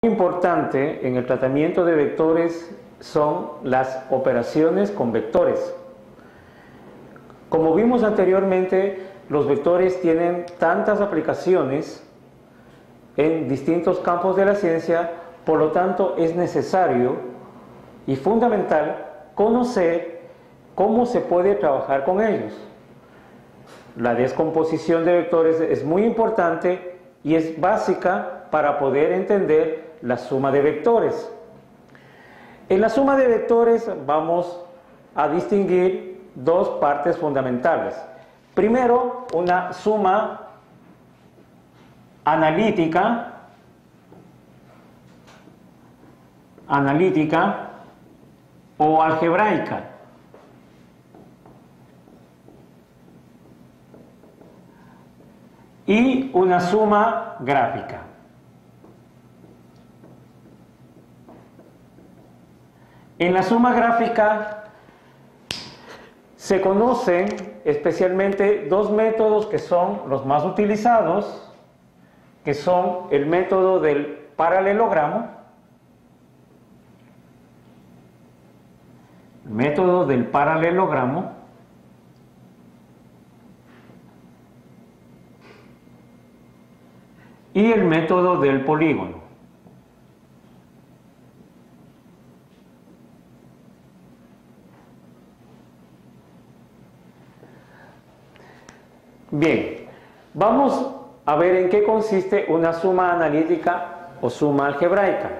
Importante en el tratamiento de vectores son las operaciones con vectores. Como vimos anteriormente, los vectores tienen tantas aplicaciones en distintos campos de la ciencia, por lo tanto es necesario y fundamental conocer cómo se puede trabajar con ellos. La descomposición de vectores es muy importante y es básica para poder entender la suma de vectores. En la suma de vectores vamos a distinguir dos partes fundamentales. Primero, una suma analítica o algebraica. Y una suma gráfica. En la suma gráfica se conocen especialmente dos métodos que son los más utilizados, que son el método del paralelogramo, y el método del polígono. Bien, vamos a ver en qué consiste una suma analítica o suma algebraica.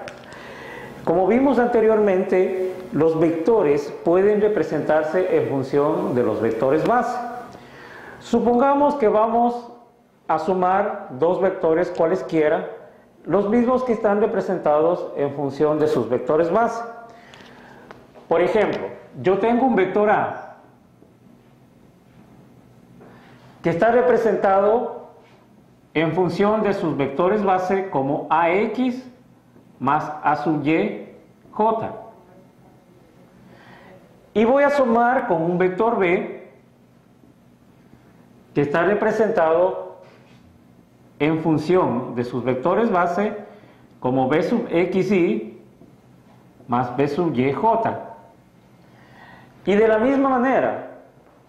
Como vimos anteriormente, los vectores pueden representarse en función de los vectores base. Supongamos que vamos a sumar dos vectores cualesquiera, los mismos que están representados en función de sus vectores base. Por ejemplo, yo tengo un vector A que está representado en función de sus vectores base como AX más A sub Y, J. Y voy a sumar con un vector B que está representado en función de sus vectores base como B sub XY más B sub YJ. Y de la misma manera,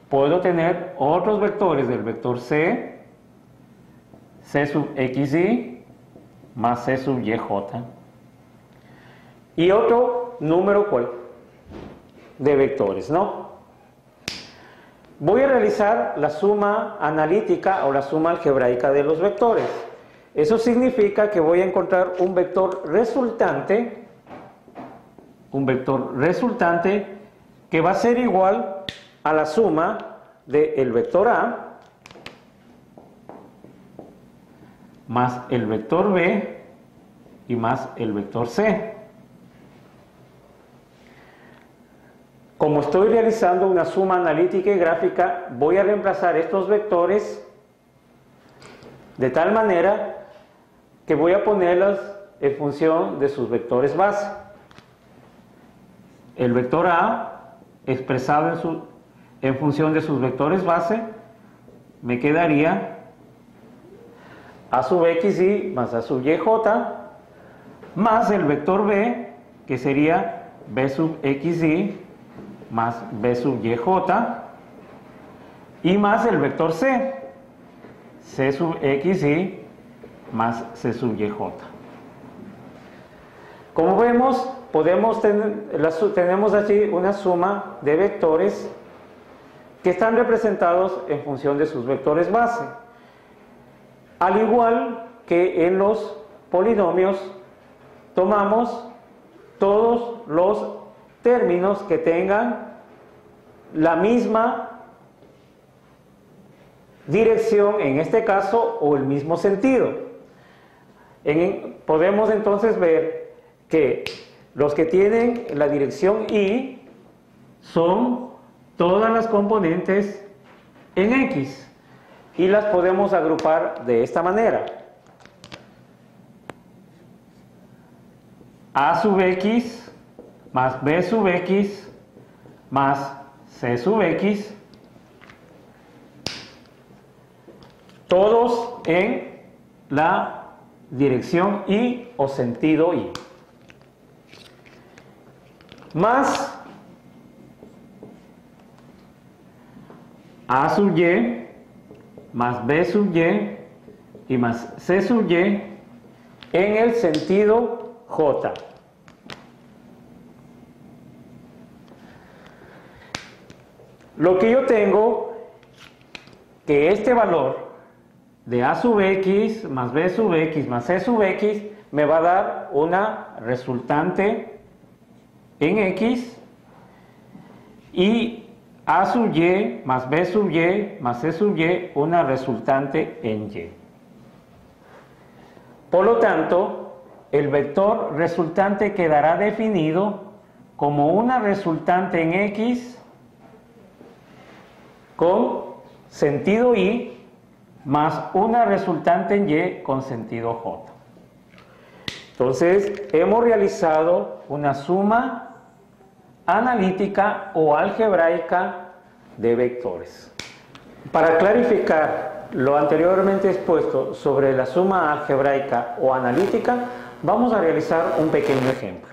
puedo tener otros vectores del vector C, C sub XY más C sub YJ. Y otro número de vectores, ¿no? Voy a realizar la suma analítica o la suma algebraica de los vectores. Eso significa que voy a encontrar un vector resultante que va a ser igual a la suma del vector A más el vector B y más el vector C. Como estoy realizando una suma analítica y gráfica, voy a reemplazar estos vectores de tal manera que voy a ponerlos en función de sus vectores base. El vector A expresado en función de sus vectores base me quedaría A sub XY más A sub YJ más el vector B, que sería B sub XY más B sub YJ, y más el vector C, C sub XY más C sub YJ. Como vemos, tenemos aquí una suma de vectores que están representados en función de sus vectores base. Al igual que en los polinomios, tomamos todos los términos que tengan la misma dirección, en este caso, o el mismo sentido. Podemos entonces ver que los que tienen la dirección Y son todas las componentes en X y las podemos agrupar de esta manera: A sub X más B sub X más C sub X, todos en la dirección Y o sentido Y, más A sub Y más B sub Y más C sub Y en el sentido J. Lo que yo tengo, que este valor de A sub X más B sub X más C sub X me va a dar una resultante en X, y A sub Y más B sub Y más C sub Y una resultante en Y. Por lo tanto, el vector resultante quedará definido como una resultante en X con sentido Y más una resultante en Y con sentido J. Entonces, hemos realizado una suma analítica o algebraica de vectores. Para clarificar lo anteriormente expuesto sobre la suma algebraica o analítica, vamos a realizar un pequeño ejemplo.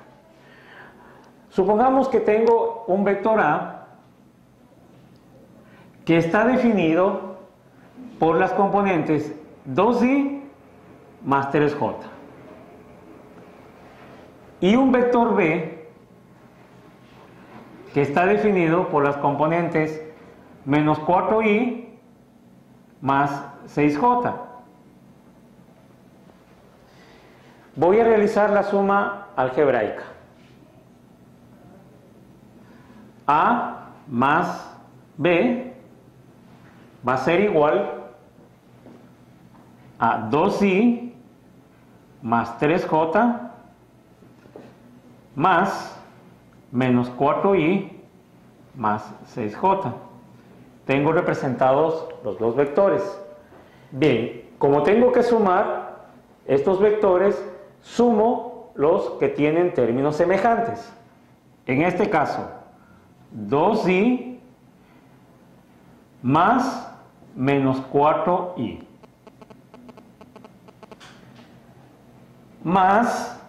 Supongamos que tengo un vector A que está definido por las componentes 2i más 3j, y un vector B que está definido por las componentes menos 4i más 6j. Voy a realizar la suma algebraica. A más B va a ser igual a 2i más 3j más menos 4i más 6j. Tengo representados los dos vectores. Bien, como tengo que sumar estos vectores, sumo los que tienen términos semejantes. En este caso, 2i más menos 4i más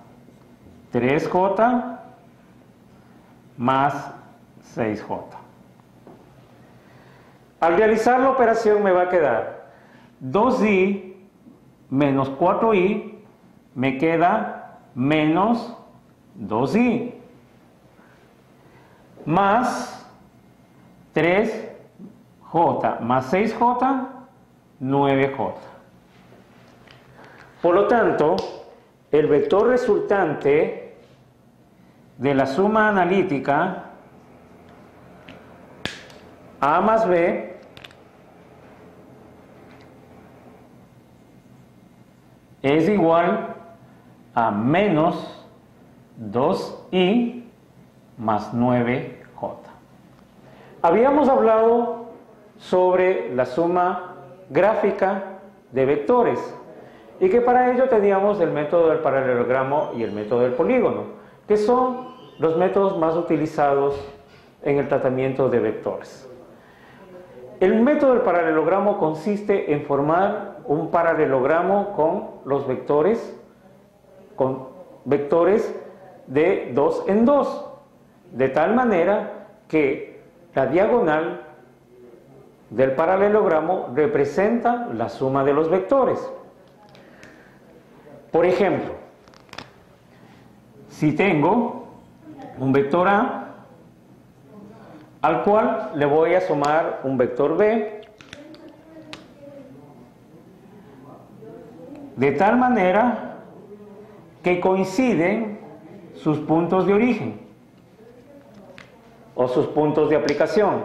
3j más 6j. Al realizar la operación me va a quedar 2i menos 4i, me queda menos 2i, más 3j más 6j, 9j. Por lo tanto, el vector resultante de la suma analítica A más B es igual a menos 2i más 9j. Habíamos hablado sobre la suma gráfica de vectores y que para ello teníamos el método del paralelogramo y el método del polígono, que son los métodos más utilizados en el tratamiento de vectores. El método del paralelogramo consiste en formar un paralelogramo con los vectores, de 2 en 2, de tal manera que la diagonal del paralelogramo representa la suma de los vectores. Por ejemplo, si tengo un vector A al cual le voy a sumar un vector B, de tal manera que coinciden sus puntos de origen o sus puntos de aplicación.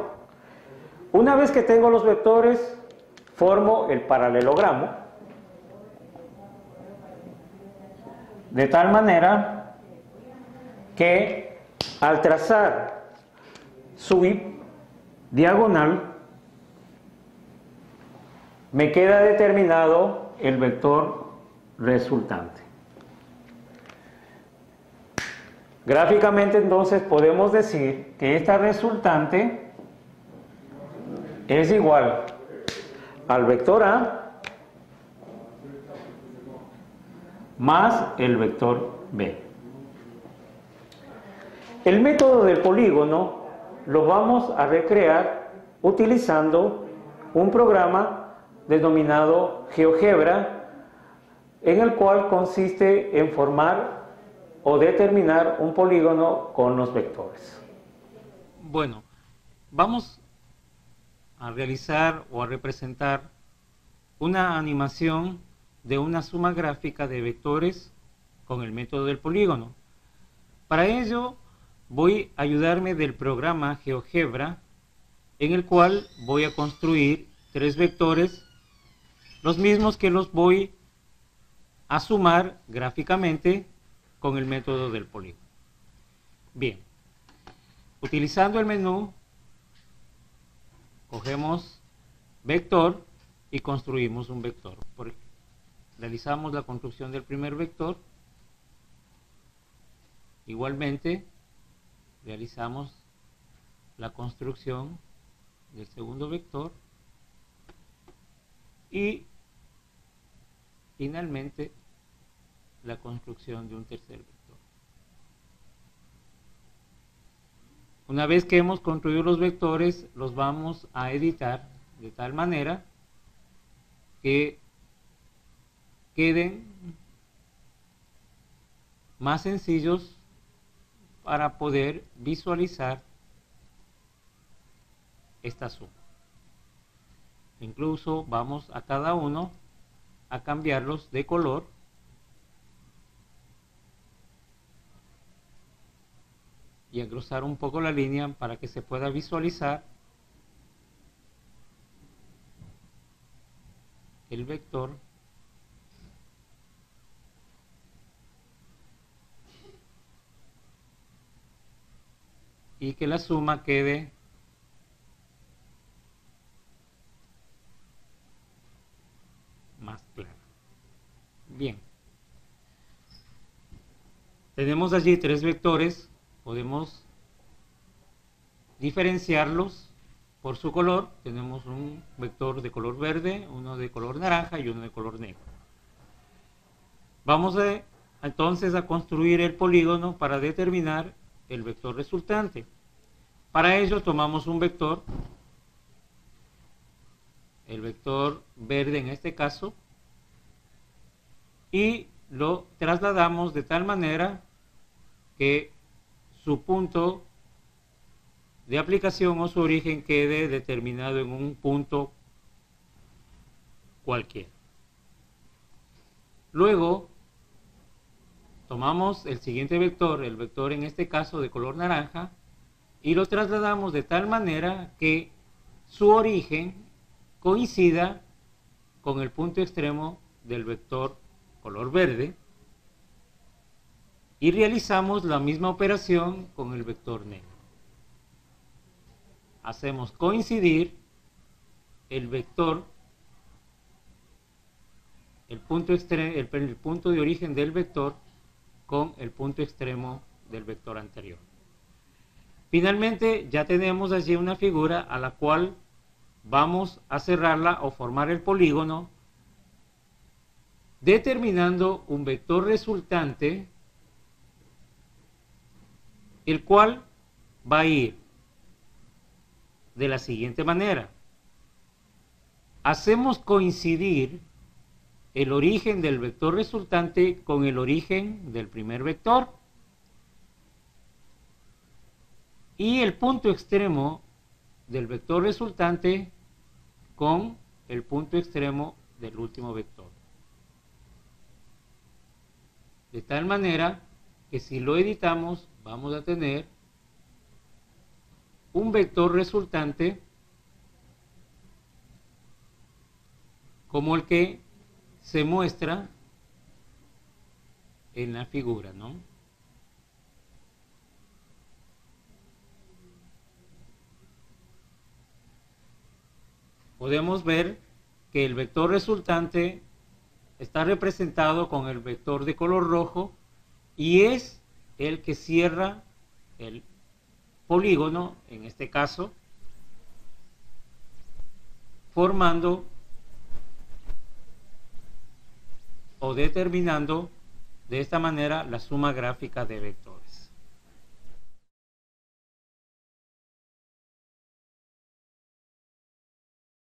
Una vez que tengo los vectores, formo el paralelogramo, de tal manera que al trazar su diagonal me queda determinado el vector resultante. Gráficamente entonces podemos decir que esta resultante es igual al vector A más el vector B. El método del polígono lo vamos a recrear utilizando un programa denominado GeoGebra, en el cual consiste en formar o determinar un polígono con los vectores. Bueno, vamos a realizar o a representar una animación de una suma gráfica de vectores con el método del polígono. Para ello voy a ayudarme del programa GeoGebra, en el cual voy a construir 3 vectores, los mismos que los voy a sumar gráficamente con el método del polígono. Bien, utilizando el menú, cogemos vector y construimos un vector. Realizamos la construcción del primer vector. Igualmente, realizamos la construcción del segundo vector. Y finalmente, la construcción de un tercer vector. Una vez que hemos construido los vectores, los vamos a editar de tal manera que queden más sencillos para poder visualizar esta suma. Incluso vamos a cada uno a cambiarlos de color y a engrosar un poco la línea para que se pueda visualizar el vector y que la suma quede más clara. Bien, tenemos allí 3 vectores. Podemos diferenciarlos por su color. Tenemos un vector de color verde, uno de color naranja y uno de color negro. Vamos entonces a construir el polígono para determinar el vector resultante. Para ello tomamos un vector, el vector verde en este caso, y lo trasladamos de tal manera que su punto de aplicación o su origen quede determinado en un punto cualquiera. Luego tomamos el siguiente vector, el vector en este caso de color naranja, y lo trasladamos de tal manera que su origen coincida con el punto extremo del vector color verde, y realizamos la misma operación con el vector negro. Hacemos coincidir el vector, el punto de origen del vector con el punto extremo del vector anterior. Finalmente ya tenemos allí una figura a la cual vamos a cerrarla o formar el polígono, determinando un vector resultante, el cual va a ir de la siguiente manera. Hacemos coincidir el origen del vector resultante con el origen del primer vector y el punto extremo del vector resultante con el punto extremo del último vector. De tal manera que si lo editamos vamos a tener un vector resultante como el que se muestra en la figura, ¿no? Podemos ver que el vector resultante está representado con el vector de color rojo y es el que cierra el polígono, en este caso, formando o determinando de esta manera la suma gráfica de vectores.